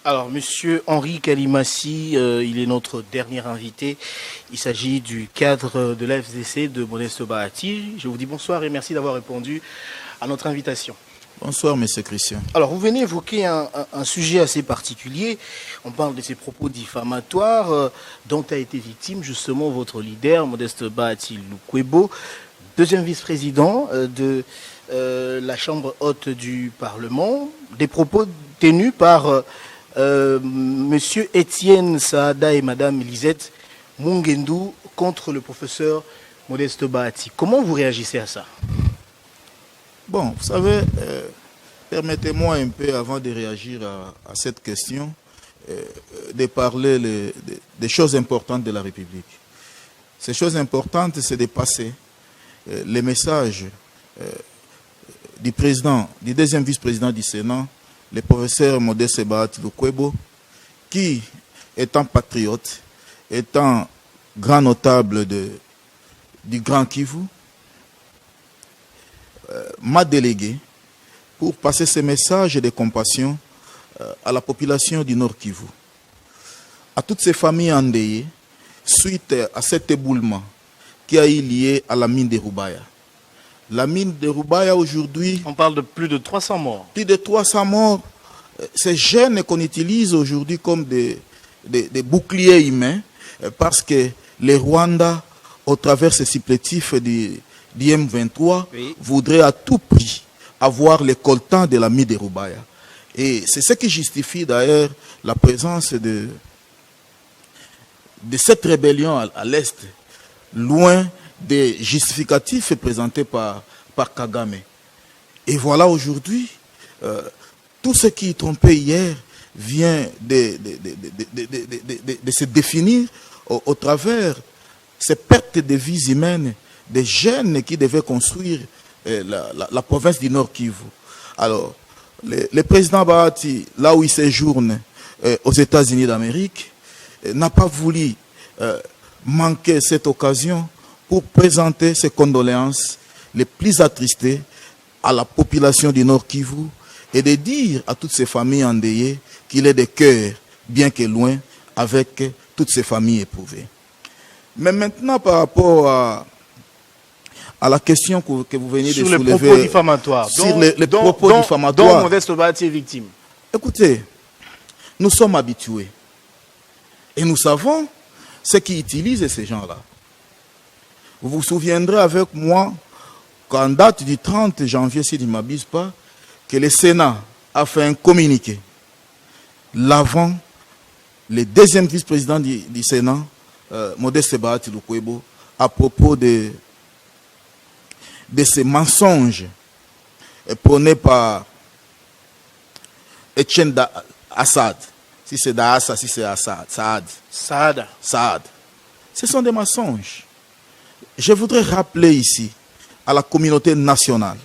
Alors, Monsieur Henri Kalimassi, il est notre dernier invité. Il s'agit du cadre de l'AFDC de Modeste Bahati. Je vous dis bonsoir et merci d'avoir répondu à notre invitation. Bonsoir, Monsieur Christian. Alors, vous venez évoquer un sujet assez particulier. On parle de ces propos diffamatoires dont a été victime justement votre leader, Modeste Bahati Lukwebo, deuxième vice-président de la Chambre haute du Parlement. Des propos tenus par Monsieur Étienne Saada et Madame Lisette Mungendou contre le professeur Modeste Bahati. Comment vous réagissez à ça? Bon, vous savez, permettez-moi un peu, avant de réagir à cette question, de parler des choses importantes de la République. Ces choses importantes, c'est de passer les messages du président, du deuxième vice-président du Sénat, le professeur Modeste Bahati Lukwebo, qui, étant patriote, étant grand notable du Grand Kivu, m'a délégué pour passer ces messages de compassion à la population du Nord Kivu, à toutes ces familles endeuillées suite à cet éboulement qui a eu lié à la mine de Rubaya. La mine de Rubaya aujourd'hui... On parle de plus de 300 morts. Plus de 300 morts. Ces jeunes qu'on utilise aujourd'hui comme des boucliers humains, parce que les Rwandais, au travers ces supplétifs du M23, oui, voudraient à tout prix avoir les coltans de la mine de Rubaya. Et c'est ce qui justifie d'ailleurs la présence de cette rébellion à l'Est, loin des justificatifs présentés par Kagame. Et voilà aujourd'hui, tout ce qui trompait hier vient de se définir au travers ces pertes de vies humaines des jeunes qui devaient construire la province du Nord Kivu. Alors, le président Bahati, là où il séjourne aux États-Unis d'Amérique, n'a pas voulu manquer cette occasion pour présenter ses condoléances les plus attristées à la population du Nord Kivu et de dire à toutes ces familles endeuillées qu'il est de cœur, bien que loin, avec toutes ces familles éprouvées. Mais maintenant, par rapport à la question que vous venez de soulever... Sur les propos diffamatoires. Sur les propos diffamatoires. Dont Modeste Bahati est victime. Écoutez, nous sommes habitués. Et nous savons ce qui utilisent ces gens-là. Vous vous souviendrez avec moi qu'en date du 30 janvier, si je ne m'abuse pas, que le Sénat a fait un communiqué l'avant le deuxième vice-président du Sénat, Modeste Bahati Lukwebo, à propos de ces mensonges prônés par Etienne Assad. Si c'est Daassa, si c'est Assad, Saad. Ce sont des mensonges. Je voudrais rappeler ici à la communauté nationale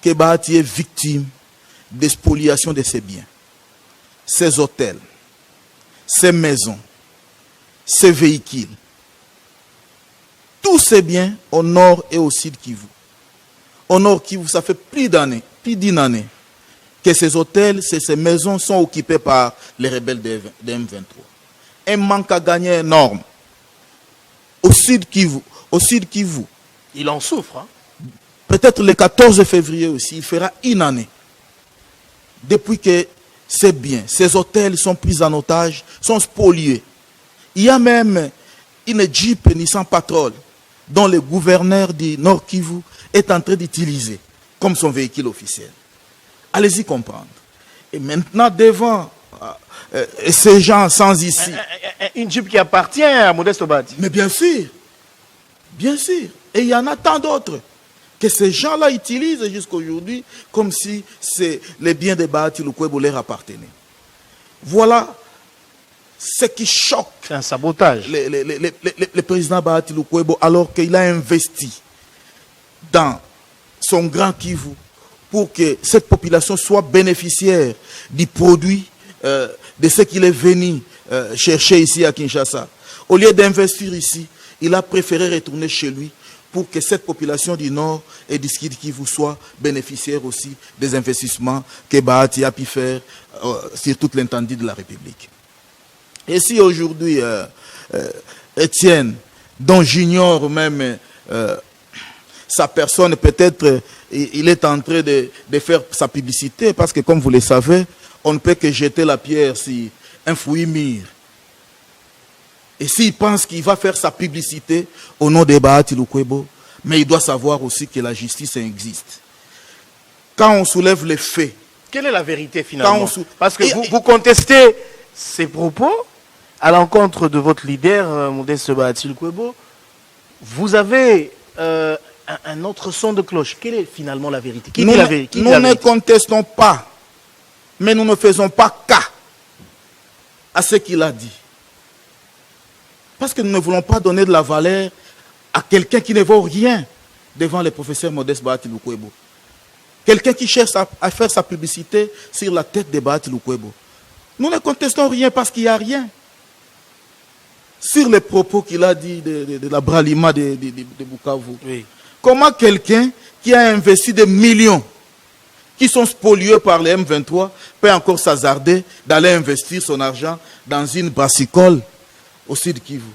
que Bahati est victime de spoliation de ses biens, ses hôtels, ses maisons, ses véhicules. Tous ces biens au nord et au sud Kivu. Au nord Kivu, ça fait plus d'une année que ces hôtels, ces maisons sont occupées par les rebelles de M23. Un manque à gagner énorme. Au sud Kivu, il en souffre. Hein? Peut-être le 14 février aussi, il fera une année. Depuis que ces biens, ces hôtels sont pris en otage, sont spoliés. Il y a même une Jeep Nissan Patrol dont le gouverneur du Nord Kivu est en train d'utiliser comme son véhicule officiel. Allez-y comprendre. Et maintenant, devant ces gens sans ici... Une Jeep qui appartient à Modeste Bahati. Mais bien sûr. Bien sûr. Et il y en a tant d'autres que ces gens-là utilisent jusqu'à aujourd'hui comme si les biens de Bahati Lukwebo leur appartenaient. Voilà ce qui choque. C'est un sabotage. Le président Bahati Lukwebo, alors qu'il a investi dans son Grand Kivu pour que cette population soit bénéficiaire du produit de ce qu'il est venu chercher ici à Kinshasa. Au lieu d'investir ici, il a préféré retourner chez lui pour que cette population du Nord et du Sud Kivu soit bénéficiaire aussi des investissements que Bahati a pu faire sur toute l'étendue de la République. Et si aujourd'hui, Étienne, dont j'ignore même sa personne, peut-être il est en train de faire sa publicité, parce que comme vous le savez, on ne peut que jeter la pierre si un fruit mûr. Et s'il pense qu'il va faire sa publicité au nom de Bahati Lukwebo, mais il doit savoir aussi que la justice existe. Quand on soulève les faits... Quelle est la vérité finalement? Parce que vous contestez ces propos à l'encontre de votre leader, Modeste Bahati Lukwebo. Vous avez un autre son de cloche. Quelle est finalement la vérité? Nous ne contestons pas, mais nous ne faisons pas cas à ce qu'il a dit. Parce que nous ne voulons pas donner de la valeur à quelqu'un qui ne vaut rien devant le professeur Modeste Bahati Lukwebo. Quelqu'un qui cherche à faire sa publicité sur la tête de Bahati Lukwebo. Nous ne contestons rien parce qu'il n'y a rien. Sur les propos qu'il a dit de la Bralima de Bukavu. Oui. Comment quelqu'un qui a investi des millions, qui sont spoliés par les M23, peut encore s'hasarder d'aller investir son argent dans une brassicole au Sud Kivu?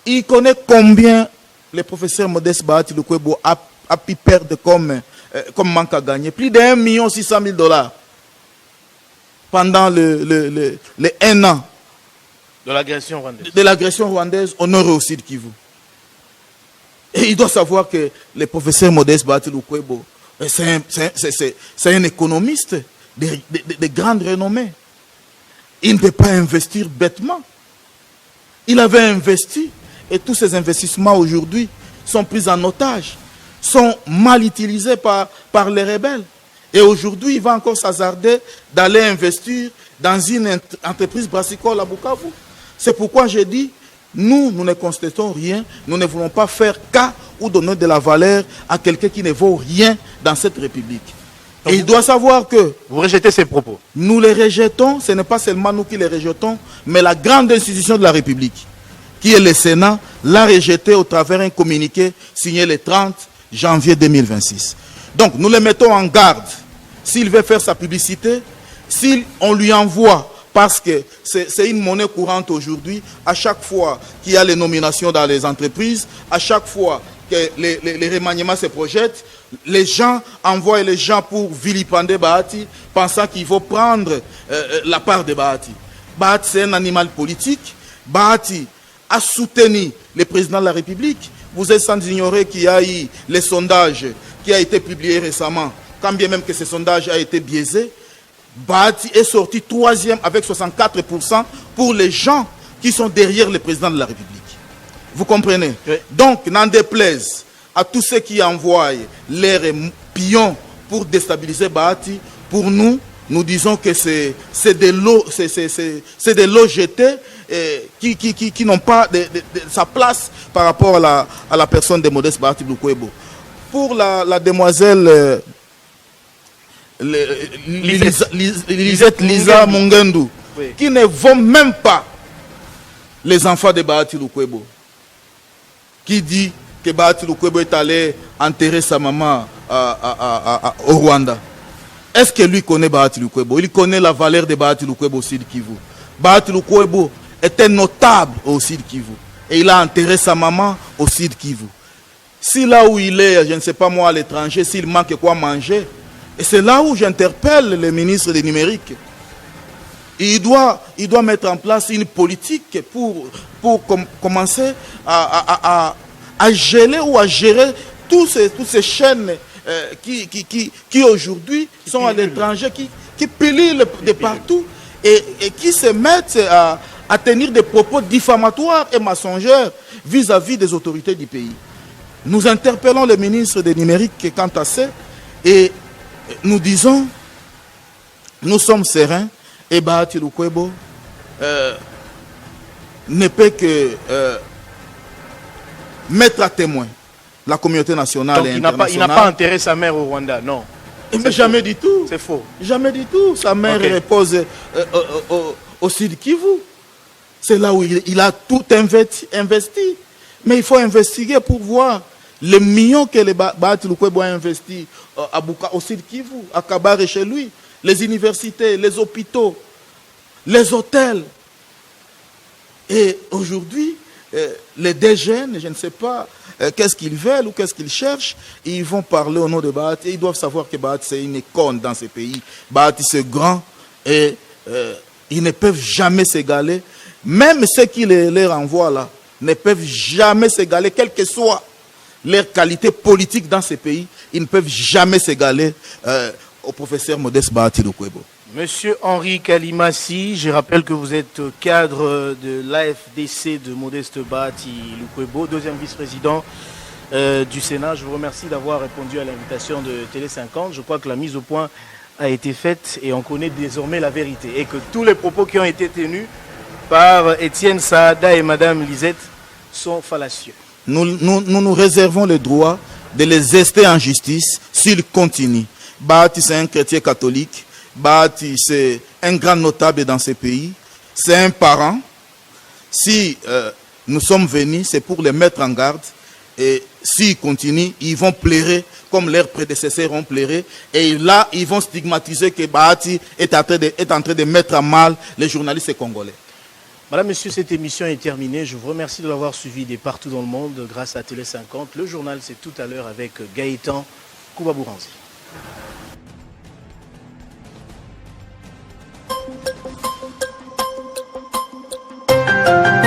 Il connaît combien le professeur Modeste Bahati Lukwebo a pu perdre comme manque à gagner. Plus de 1 600 000 $ pendant les 1 an de l'agression rwandaise. De l'agression rwandaise au nord et au Sud Kivu. Et il doit savoir que le professeur Modeste Bahati Lukwebo, c'est un économiste de grande renommée. Il ne peut pas investir bêtement. Il avait investi et tous ces investissements aujourd'hui sont pris en otage, sont mal utilisés par les rebelles. Et aujourd'hui, il va encore s'hasarder d'aller investir dans une entreprise brassicole à Bukavu. C'est pourquoi j'ai dit, nous ne contestons rien, nous ne voulons pas faire cas ou donner de la valeur à quelqu'un qui ne vaut rien dans cette République. Et il doit savoir que... Vous rejetez ces propos? Nous les rejetons, ce n'est pas seulement nous qui les rejetons, mais la grande institution de la République, qui est le Sénat, l'a rejeté au travers d'un communiqué signé le 30 janvier 2026. Donc nous le mettons en garde. S'il veut faire sa publicité, si on lui envoie, parce que c'est une monnaie courante aujourd'hui, à chaque fois qu'il y a les nominations dans les entreprises, à chaque fois que les remaniements se projettent, les gens envoient les gens pour vilipender Bahati, pensant qu'ils vont prendre la part de Bahati. Bahati, c'est un animal politique. Bahati a soutenu le président de la République. Vous êtes sans ignorer qu'il y a eu les sondages qui a été publié récemment, quand bien même que ce sondage a été biaisé. Bahati est sorti 3e avec 64% pour les gens qui sont derrière le président de la République. Vous comprenez? Oui. Donc, n'en déplaise à tous ceux qui envoient leurs pions pour déstabiliser Bahati, pour nous, nous disons que c'est de l'eau jetée qui n'ont pas sa place par rapport à la personne de Modeste Bahati Lukwebo. Pour la demoiselle Lisette Lisa Mungendu, oui, qui ne vont même pas les enfants de Bahati Lukwebo, qui dit que Bahati Lukwebo est allé enterrer sa maman au Rwanda. Est-ce que lui connaît Bahati Lukwebo? Il connaît la valeur de Bahati Lukwebo au Sud Kivu. Bahati Lukwebo était notable au Sud Kivu. Et il a enterré sa maman au Sud Kivu. Si là où il est, je ne sais pas moi, à l'étranger, s'il manque quoi manger, et c'est là où j'interpelle le ministre du numérique. Il doit mettre en place une politique pour commencer à geler ou à gérer toutes ces chaînes qui aujourd'hui sont à l'étranger, qui pilulent de partout et qui se mettent à tenir des propos diffamatoires et mensongers vis-à-vis des autorités du pays. Nous interpellons le ministre des numériques quant à ça et nous disons, nous sommes sereins et Bahati Lukwebo ne peut que mettre à témoin la communauté nationale. Donc, et internationale. Il n'a pas enterré sa mère au Rwanda, non. Mais jamais du tout. C'est faux. Jamais du tout. Sa mère repose au Sud Kivu. C'est là où il a tout investi. Mais il faut investiguer pour voir les millions que les Bahati Lukwebo a investis à Buka, au Sud Kivu, à Kabare chez lui, les universités, les hôpitaux, les hôtels. Et aujourd'hui, les deux jeunes, je ne sais pas qu'est-ce qu'ils veulent ou qu'est-ce qu'ils cherchent, ils vont parler au nom de Bahati. Ils doivent savoir que Bahati, c'est une icône dans ces pays. Bahati, c'est grand et ils ne peuvent jamais s'égaler. Même ceux qui les renvoient là ne peuvent jamais s'égaler, quelle que soit leur qualité politique dans ces pays, ils ne peuvent jamais s'égaler au professeur Modeste Bahati Lukwebo. Monsieur Henri Kalimassi, je rappelle que vous êtes cadre de l'AFDC de Modeste Bahati Lukwebo, deuxième vice-président du Sénat. Je vous remercie d'avoir répondu à l'invitation de Télé 50. Je crois que la mise au point a été faite et on connaît désormais la vérité. Et que tous les propos qui ont été tenus par Étienne Saada et Madame Lisette sont fallacieux. Nous réservons le droit de les ester en justice s'ils continuent. Bahati, c'est un chrétien catholique. Bahati, c'est un grand notable dans ces pays. C'est un parent. Si nous sommes venus, c'est pour les mettre en garde. Et s'ils continuent, ils vont pleurer comme leurs prédécesseurs ont pleuré. Et là, ils vont stigmatiser que Bahati est en train de mettre à mal les journalistes congolais. Madame, Monsieur, cette émission est terminée. Je vous remercie de l'avoir suivi de partout dans le monde grâce à Télé 50. Le journal, c'est tout à l'heure avec Gaëtan Koubabouranzi.